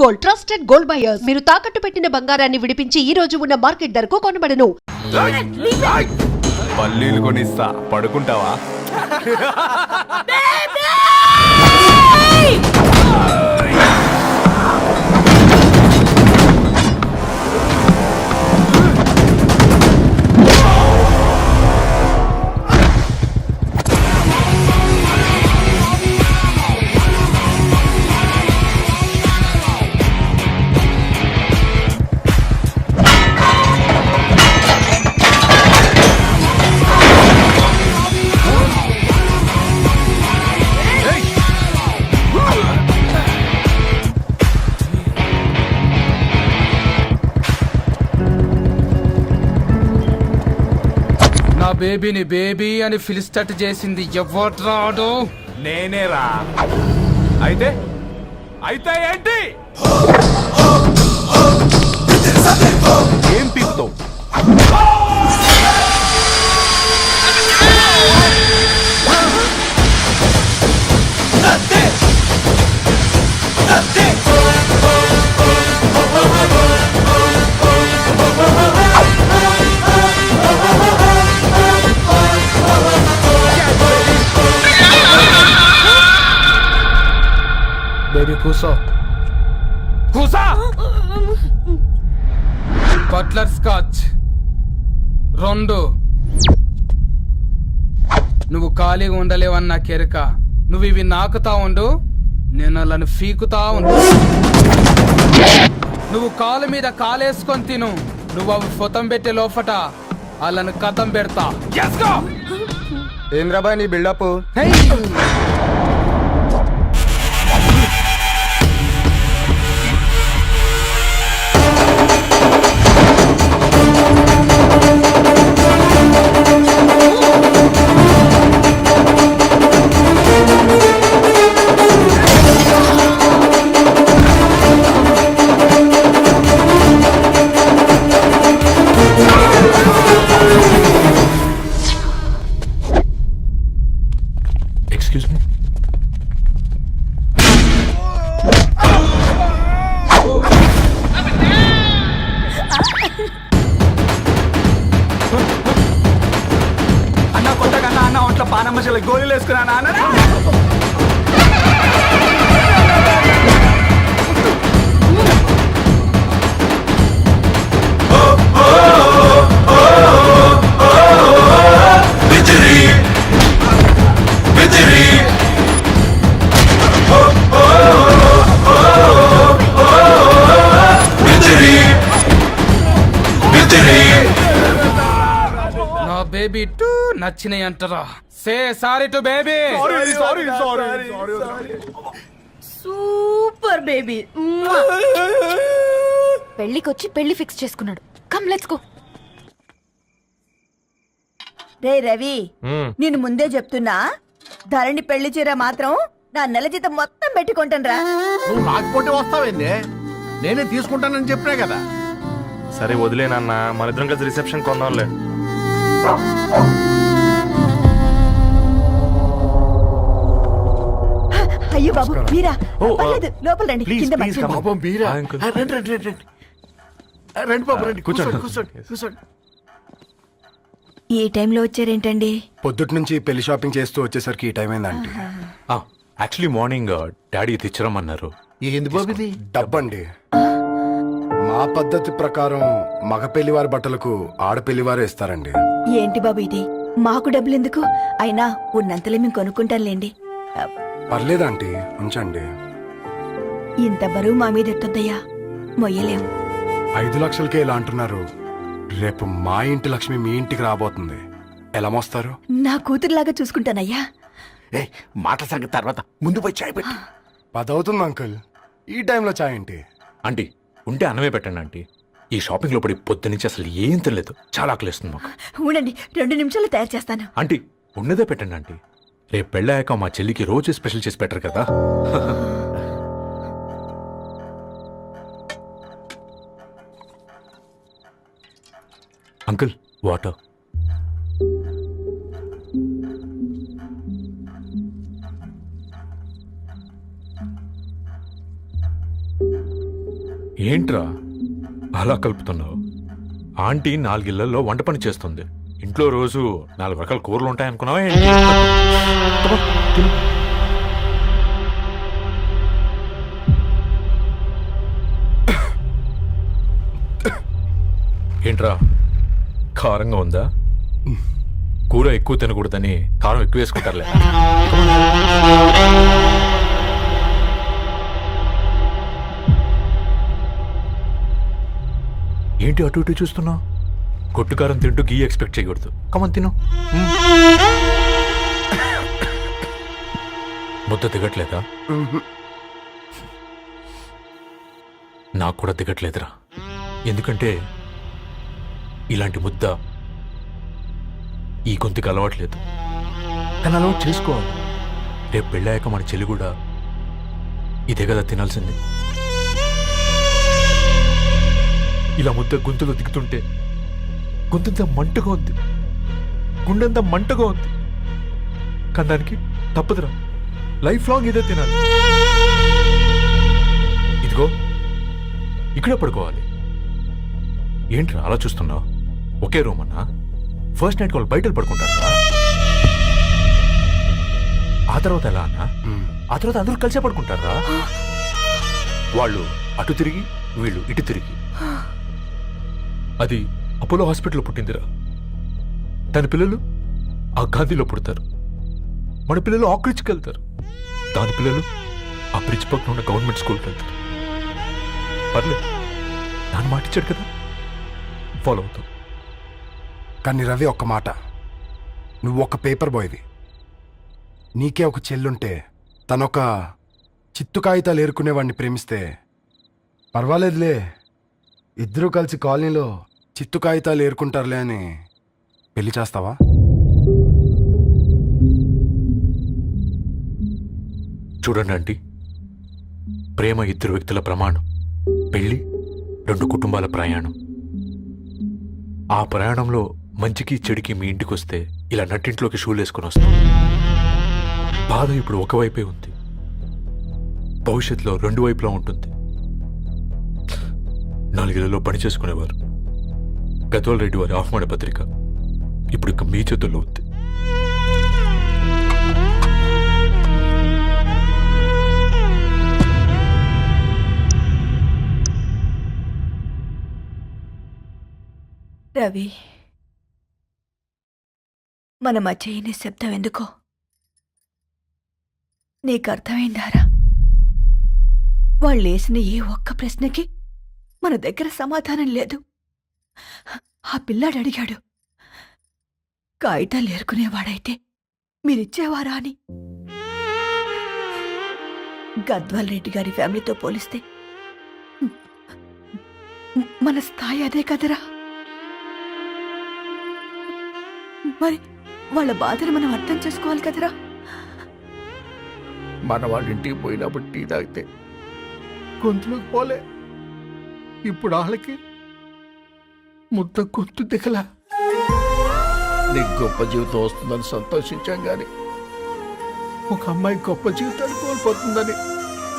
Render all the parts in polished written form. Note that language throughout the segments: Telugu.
Gold, trusted gold buyers. మీరు తాకట్టు పెట్టిన బంగారాన్ని విడిపించి ఈ రోజు ఉన్న మార్కెట్ ధరకు కొనబడను. పల్లీలు కొనిస్తా, పడుకుంటావా? బేబీని బేబీ అని ఫిలిస్టట్ చేసింది ఎవడ్రాడు? నేనేరా. అయితే అయితే ఏంటి? ఏం పీకుతావు? బేబీ కూసో. కూసా. Butler scotch 2. నువ్వు ఖాళీగా ఉండలేవన్న కెరక. నువ్వు ఇవి నాకుతా ఉండు, నేను వాళ్ళని ఫీకుతా ఉండు. నువ్వు కాలు మీద కాలేసుకొని తిను. నువ్వు అవి ఫొతం పెట్టే లోపట వాళ్ళని కథం పెడతా. ఏంద్రాబాయ్ నీ బిల్డప్? Excuse me? అన్న కొత్తగా అన్న ఒంట్లో పానమ్మశల గోళీలు వేసుకున్నా అన్న. నా బేబీ టూ నచ్చినాయి అంటారా? Say sorry to baby. Super baby. పెళ్లికొచ్చి పెళ్లి ఫిక్స్ చేసుకున్నాడు. Come let's go. రే రవి, నేను ముందే చెప్తున్నా, ధరణి పెళ్లి చీర మాత్రం నా నెల జీతం మొత్తం పెట్టుకుంటాను. నువ్వు రాకపోతే వస్తావేంది? నేనే తీసుకుంటానని చెప్పినా కదా. సరే వదిలేనన్నా, మన ఇద్దరం కలిసి రిసెప్షన్ కొందాంలే. అయ్యో బాబు మీరా, పర్లేదు, లోపల రండి. కింద మర్చిపో. పాపం బీరా. ఆ, అంకుల్. రండి రండి రండి రండి. రండి బాబు రండి. కూర్చోండి కూర్చోండి కూర్చోండి. ఈ టైంలో వచ్చారేంటండి? పొద్దుటి నుంచి పెళ్లి షాపింగ్ చేస్తూ వచ్చేసరికి ఈ టైం అయిందండి. యాక్చువల్లీ మార్నింగ్ డాడీ తెచ్చిరమ్మన్నారు. ఏంది బాబు ఇది? డబ్బండి. మా పద్ధతి ప్రకారం మగ పెళ్లివారి బట్టలకు ఆడపెళ్లివారు ఇస్తారండి. ఏంటి బాబు ఇది? మాకు డబ్బులు ఎందుకు? అయినా ఉన్నంతలే మేము కొనుక్కుంటాంలేండి. పర్లేదా ఆంటీ, ఉంచండి. ఇంత బరువు మా మీద ఎత్తొద్దయ్యా, మొయ్యలేం. 5 లక్షలకే ఇలా అంటున్నారు. రేపు మా ఇంటి లక్ష్మి మీ ఇంటికి రాబోతుంది. ఎలా మోస్తారు? నా కూతురులాగా చూసుకుంటానయ్యా. మాట సంగతి తర్వాత, ముందు పోయి చాయ్ పెట్టి. 10 అవుతుంది అంకుల్, ఈ టైంలో చాయ్ ఏంటి? ఆంటీ ఉంటే అన్నమే పెట్టండి ఆంటీ. ఈ షాపింగ్ లో పడి పొద్దు నుంచి అసలు ఏం తినలేదు, చాలా ఆకలిస్తుంది మాకు. ఉండండి, 2 నిమిషాలు తయారు చేస్తాను. ఆంటీ ఉన్నదే పెట్టండి ఆంటీ. రేపు పెళ్ళాక మా చెల్లికి రోజు స్పెషల్ చేసి పెట్టరు కదా. Uncle water. ఏంట్రా అలా కలుపుతున్నావు? ఆంటీ 4 ఇళ్లలో వంట పని చేస్తుంది. ఇంట్లో రోజు 4 రకాల కూరలు ఉంటాయనుకున్నావా ఏంటి? తప్ప, తిను. ఏంట్రా కారంగా ఉందా? కూర ఎక్కువ తినకూడదని కారం ఎక్కువ వేసుకుంటారులే. ఏంటి అటు ఇటు చూస్తున్నావు? కొట్టు కారం తింటూ గీ ఎక్స్పెక్ట్ చేయకూడదు. కమన్ తిను. ముద్ద దిగట్లేదా? నాకు కూడా దిగట్లేదురా. ఎందుకంటే ఇలాంటి ముద్ద ఈ గొంతుకి అలవాట్లేదు. కానీ అలవాటు చేసుకోవాలి. రేపు పెళ్ళాక మన చెల్లి కూడా ఇదే కదా తినాల్సింది. ఇలా ముద్ద గొంతులో దిగుతుంటే గొంతంతా మంటగా ఉంది, గుండెంతా మంటగా ఉంది. కానీ దానికి తప్పదురా, లైఫ్ లాంగ్ ఇదే తినాలి. ఇదిగో ఇక్కడే పడుకోవాలి. ఏంట్రా అలా చూస్తున్నావు? ఒకే రూమ్ అన్నా? ఫస్ట్ నైట్ వాళ్ళు బయట పడుకుంటారా? ఆ తర్వాత ఎలా అన్నా? ఆ తర్వాత అందరూ కలిసే పడుకుంటారా? వాళ్ళు అటు తిరిగి వీళ్ళు ఇటు తిరిగి. అది అపోలో హాస్పిటల్లో పుట్టిందిరా. తన పిల్లలు ఆ గాంధీలో పుడతారు. మన పిల్లలు ఆక్రిచ్కి వెళ్తారు. దాని పిల్లలు ఆ బ్రిడ్జ్ పక్కన ఉన్న గవర్నమెంట్ స్కూల్కి వెళ్తారు. పర్లేదు, దాన్ని మాటిచ్చాడు కదా, ఫాలో అవుతాం. కానీ రవి, ఒక్క మాట, నువ్వు ఒక పేపర్ బాయ్వి. నీకే ఒక చెల్లుంటే తనొక చిత్తు కాగితాలు ఏరుకునేవాడిని ప్రేమిస్తే పర్వాలేదులే, ఇద్దరూ కలిసి కాలనీలో చిత్తు కాగితాలు ఏరుకుంటారులే అని పెళ్లి చేస్తావా? చూడండి ఆంటీ, ప్రేమ 2 వ్యక్తుల ప్రమాణం, పెళ్లి 2 కుటుంబాల ప్రయాణం. ఆ ప్రయాణంలో మంచికి చెడుకి మీ ఇంటికి వస్తే ఇలా నట్టింట్లోకి షూలు వేసుకొని వస్తాం. బాధ ఇప్పుడు ఒకవైపే ఉంది, భవిష్యత్తులో 2 వైపులా ఉంటుంది. 4 ఇళ్లలో పని చేసుకునేవారు గద్వాల్ రెడ్డి వారి ఆహ్వాన పత్రిక ఇప్పుడు ఇక మీ చేతుల్లో ఉంది. రవి, మన మధ్య ఈ నిశ్శబ్దం ఎందుకో నీకు అర్థమైందారా? వాళ్ళేసిన ఏ ఒక్క ప్రశ్నకి మన దగ్గర సమాధానం లేదు. ఆ పిల్లాడు అడిగాడు, కాగితాలు ఏరుకునేవాడైతే మీరిచ్చేవారా అని. గద్వాల్ రెడ్డి గారి ఫ్యామిలీతో పోలిస్తే మన స్థాయి అదే కదరా. మరి వాళ్ళ బాధను మనం అర్థం చేసుకోవాలి కదరా. మన వాళ్ళ ఇంటికి పోయినప్పుడు టీ తాగితే గొంతులోకి పోలే, ఇప్పుడు వాళ్ళకి ముద్ద గొంతు దిగలా. నీకు గొప్ప జీవితం వస్తుందని సంతోషించాం గాని ఒక అమ్మాయి గొప్ప జీవితాన్ని కోల్పోతుందని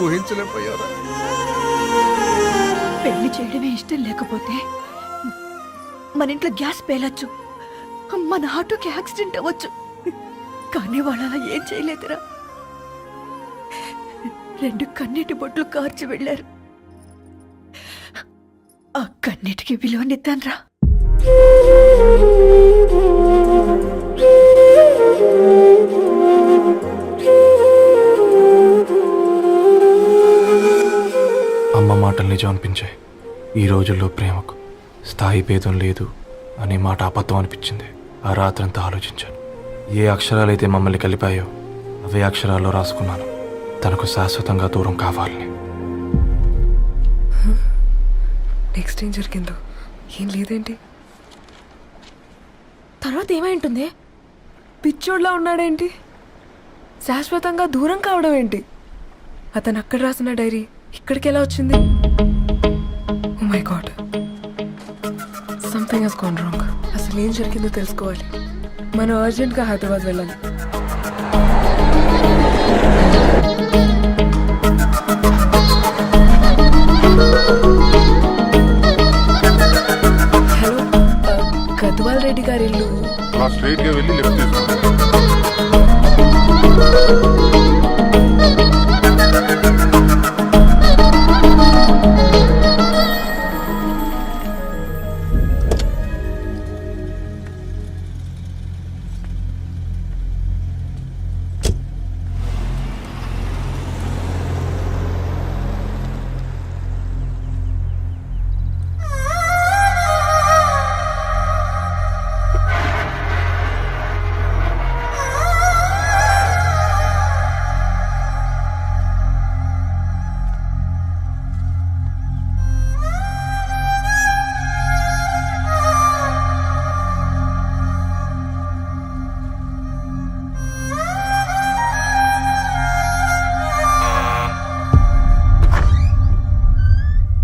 ఊహించలేకపోయారా? పెళ్లి చేయడమే ఇష్టం లేకపోతే మన ఇంట్లో గ్యాస్ పేలొచ్చు, మన ఆటోకి యాక్సిడెంట్ అవ్వచ్చు. కానీ వాళ్ళు అలా ఏం చేయలేదురా. 2 కన్నీటి బొట్లు కార్చి వెళ్ళారు. ఆ కన్నీటికి విలువనిద్దాన్రా. అమ్మ మాటలు నిజం అనిపించాయి. ఈ రోజుల్లో ప్రేమకు స్థాయి భేదం లేదు అనే మాట అబద్ధం అనిపించింది. ఆ రాత్రంతా ఆలోచించాను. ఏ అక్షరాలైతే మమ్మల్ని కలిపాయో అవే అక్షరాల్లో రాసుకున్నాను, తనకు శాశ్వతంగా దూరం కావాలని. నెక్స్ట్ ఏం జరిగిందో ఏం లేదేంటి? తర్వాత ఏమై ఉంటుంది? పిచ్చోడ్లా ఉన్నాడేంటి? శాశ్వతంగా దూరం కావడం ఏంటి? అతను అక్కడ రాసిన డైరీ ఇక్కడికి ఎలా వచ్చింది? Oh my god, something has gone wrong. అసలు ఏం జరిగిందో తెలుసుకోవాలి. మనం అర్జెంట్గా హైదరాబాద్ వెళ్ళాలి. స్ట్రైట్ గా వెళ్ళి లెఫ్ట్ తీసుకోండి.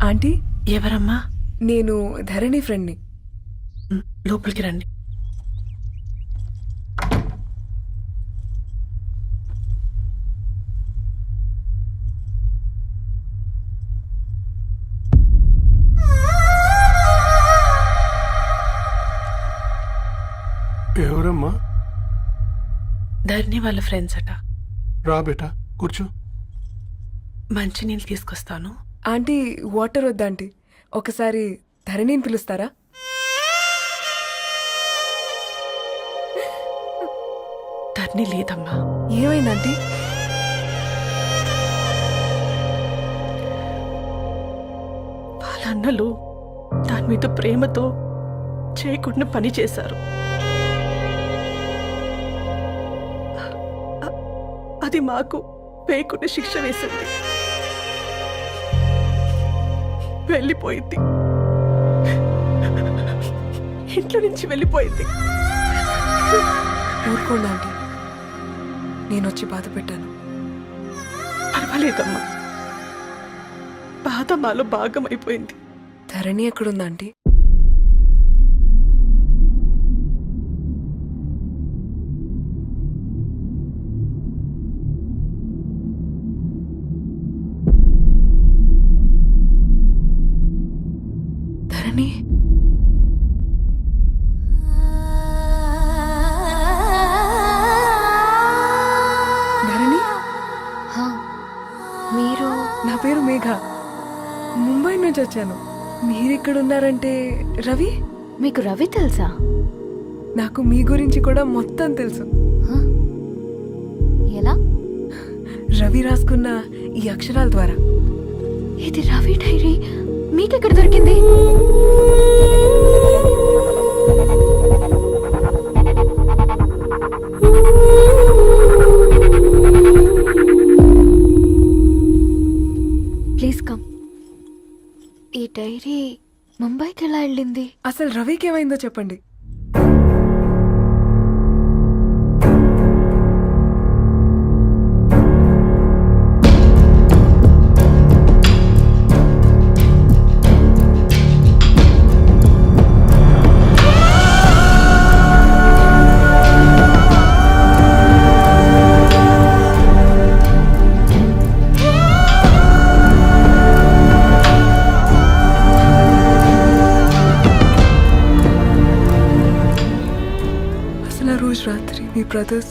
ఆంటీ, ఎవరమ్మా? నేను ధరణి ఫ్రెండ్ని. లోపలికి రండి. ఎవరమ్మా? ధరణి వాళ్ళ ఫ్రెండ్స్ అట. రా బేటా కూర్చో. మంచినీళ్ళు తీసుకొస్తాను. ఆంటీ, వాటర్ వద్దా ఆంటీ? ఒకసారి ధరణిని పిలుస్తారా? ధరణి లేదమ్మా. ఏమైందంటీ? వాళ్ళ అన్నలు దాని మీద ప్రేమతో చేయకుండా పని చేశారు. అది మాకు వేయకుండా శిక్ష వేసింది. వెళ్ళిపోయింది. ఇంట్లో నుంచి వెళ్ళిపోయింది. ఊరుకోండి ఆంటీ, నేను వచ్చి బాధ పెట్టాను. పర్వాలేదమ్మా, బాధ మాలో భాగం అయిపోయింది. ధరణి ఎక్కడుందా ఆంటీ? ధరణి, ధరణి, మీరు? నా పేరు మేఘ, ముంబై నుంచి వచ్చాను. మీరిక్కడ ఉన్నారంటే రవి? మీకు రవి తెలుసా? నాకు మీ గురించి కూడా మొత్తం తెలుసు. ఎలా? రవి రాసుకున్న ఈ అక్షరాల ద్వారా. ఇది రవి డైరీ మీకెక్కడ దొరికింది? Please come. ఈ డైరీ ముంబైకి ఎలా వెళ్ళింది? అసలు రవికి ఏమైందో చెప్పండి. రాత్రి మీ బ్రదర్స్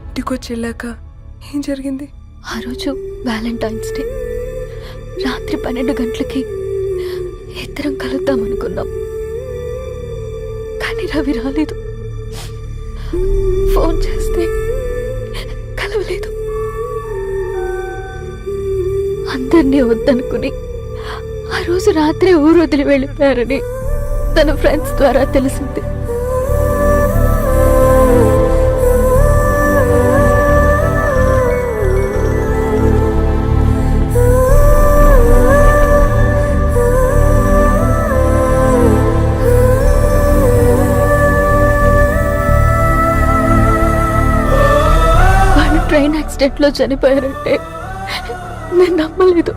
ఇంటికొచ్చి వెళ్ళాక ఏం జరిగింది? ఆ రోజు వ్యాలంటైన్స్ డే రాత్రి 12 గంటలకి ఇద్దరం కలుద్దాం అనుకున్నాం. కానీ రవి రాలేదు. ఫోన్ చేస్తే కలవలేదు. అందరినీ వద్దనుకుని ఆ రోజు రాత్రి ఊరు వదిలి వెళ్ళిపోయారని తన ఫ్రెండ్స్ ద్వారా తెలిసింది. ట్రైన్ యాక్సిడెంట్ లో చనిపోయారంటే నేను నమ్మలేదు.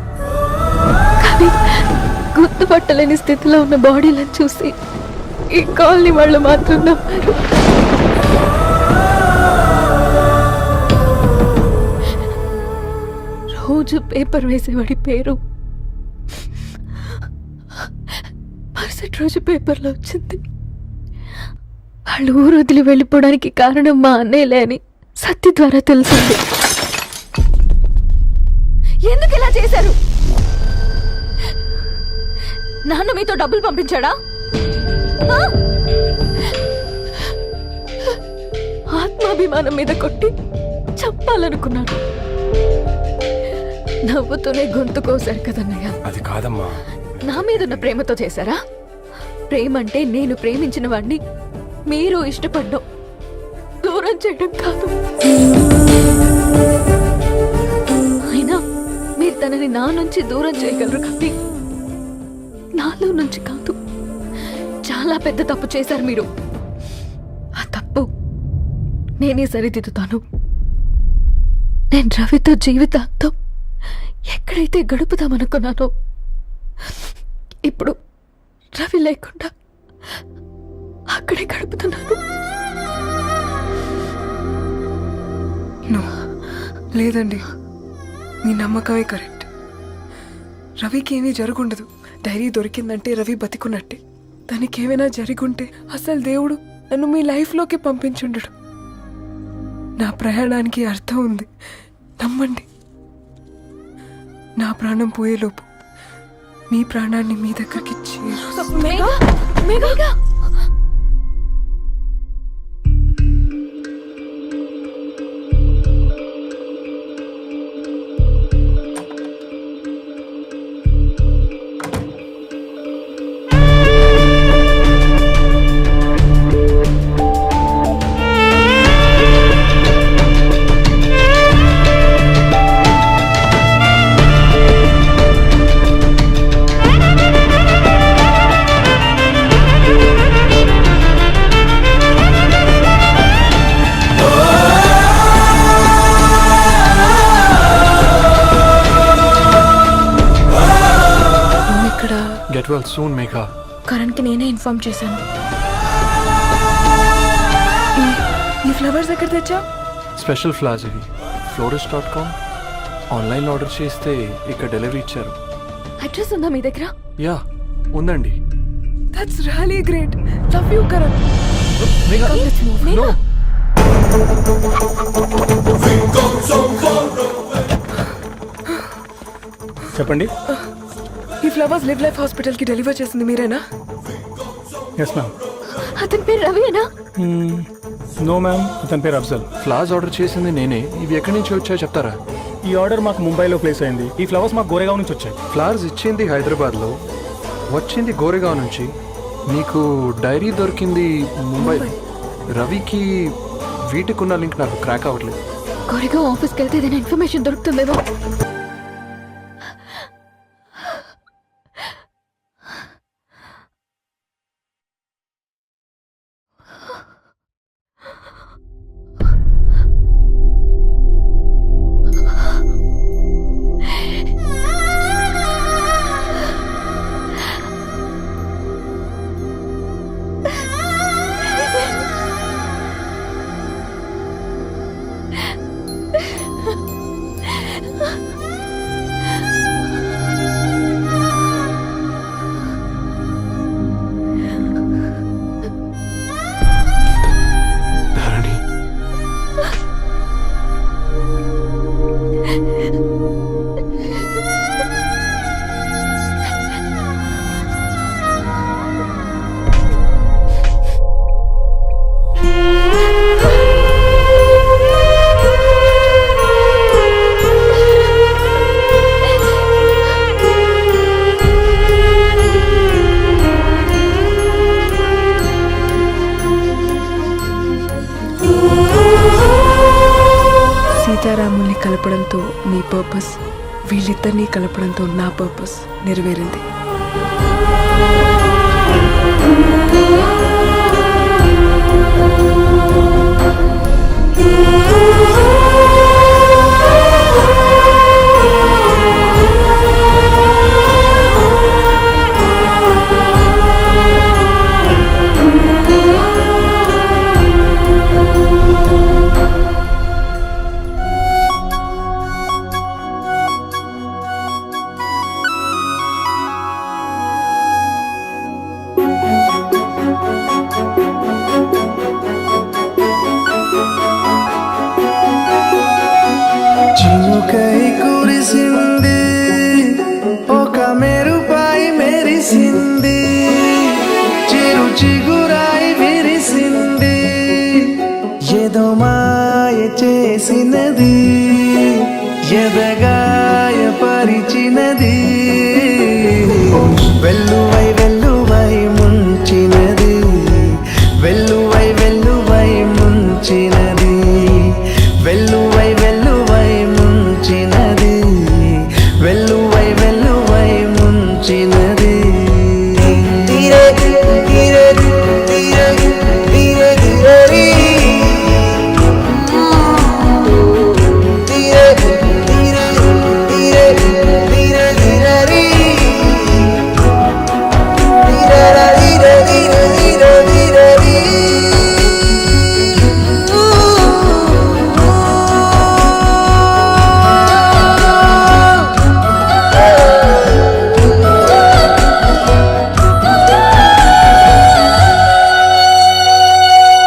కానీ గుర్తుపట్టలేని స్థితిలో ఉన్న బాడీలను చూసి ఈ కాలనీ వాళ్ళు మాత్రం నమ్మారు. రోజు పేపర్ వేసేవాడి పేరు మరుసటి రోజు పేపర్లో వచ్చింది. వాళ్ళు ఊరు వదిలి వెళ్ళిపోవడానికి కారణం మా అన్నయ్యలే అని సత్య ద్వారా తెలిసింది. ఎందుకు ఇలా చేశారు? నాన్న మీతో డబ్బులు పంపించాడా? ఆ? ఆత్మాభిమానం మీద కొట్టి చంపాలనుకున్నాను. నవ్వుతూనే గొంతు కోసారు కదన్నయ్య. అది కాదమ్మా. నా మీదున్న ప్రేమతో చేశారా? ప్రేమ అంటే నేను ప్రేమించిన వాడిని మీరు ఇష్టపడ్డం, దూరం చేయడం కాదు. అయినా మీరు తనని నా నుంచి దూరం చేయగలరు కానీ నాలో నుంచి కాదు. చాలా పెద్ద తప్పు చేశారు మీరు. ఆ తప్పు నేనే సరిదిద్దుతాను. నేను రవితో జీవితాంతం ఎక్కడైతే గడుపుదామనుకున్నానో ఇప్పుడు రవి లేకుండా అక్కడే గడుపుతున్నాను. లేదండి, మీ నమ్మకమే కరెక్ట్. రవికి ఏమీ జరుగుండదు. డైరీ దొరికిందంటే రవి బతికున్నట్టే. దానికి ఏమైనా జరుగుంటే అసలు దేవుడు నన్ను మీ లైఫ్లోకి పంపించుండడు. నా ప్రయాణానికి అర్థం ఉంది, నమ్మండి. నా ప్రాణం పోయేలోపు మీ ప్రాణాన్ని మీ దగ్గరికి గెట్ వెల్ సూన్ మేఘా. కరణ్కి నేనే ఇన్ఫార్మ్ చేశాను. ఈ ఫ్లవర్స్ ఎక్కడ తెచ్చా? స్పెషల్ ఫ్లవర్స్ ఇవి. florist.com ఆన్లైన్లో ఆర్డర్ చేస్తే ఇక్కడ డెలివరీ ఇచ్చారు. అడ్రస్ ఉందా మీ దగ్గర? యా ఉందండి. That's really great. Love you Karan. Megha no. చెప్పండి. ఈ ఫ్లవర్స్ లివ్ లైఫ్ హాస్పిటల్కి డెలివర్ చేసింది మీరేనా? Yes ma'am. అతని పేరు రవియేనా? నో మ్యామ్, అతని పేరు అఫ్జల్. ఫ్లవర్స్ ఆర్డర్ చేసింది నేనే. ఇవి ఎక్కడి నుంచి వచ్చాయో చెప్తారా? ఈ ఆర్డర్ మాకు ముంబైలో ప్లేస్ అయింది. ఈ ఫ్లవర్స్ మాకు గోరేగావ్ నుంచి వచ్చాయి. ఫ్లవర్స్ ఇచ్చింది హైదరాబాద్లో, వచ్చింది గోరేగావ్ నుంచి. మీకు డైరీ దొరికింది ముంబై. రవికి వీటికున్న లింక్ నాకు క్రాక్ అవ్వట్లేదు. గోరేగావ్ ఆఫీస్కి వెళ్తే ఏదైనా ఇన్ఫర్మేషన్ దొరుకుతుందేమో. సీతారాముల్ని కలపడంతో మీ పర్పస్, వీళ్ళిద్దరినీ కలపడంతో నా పర్పస్ నెరవేరింది. వచ్చినది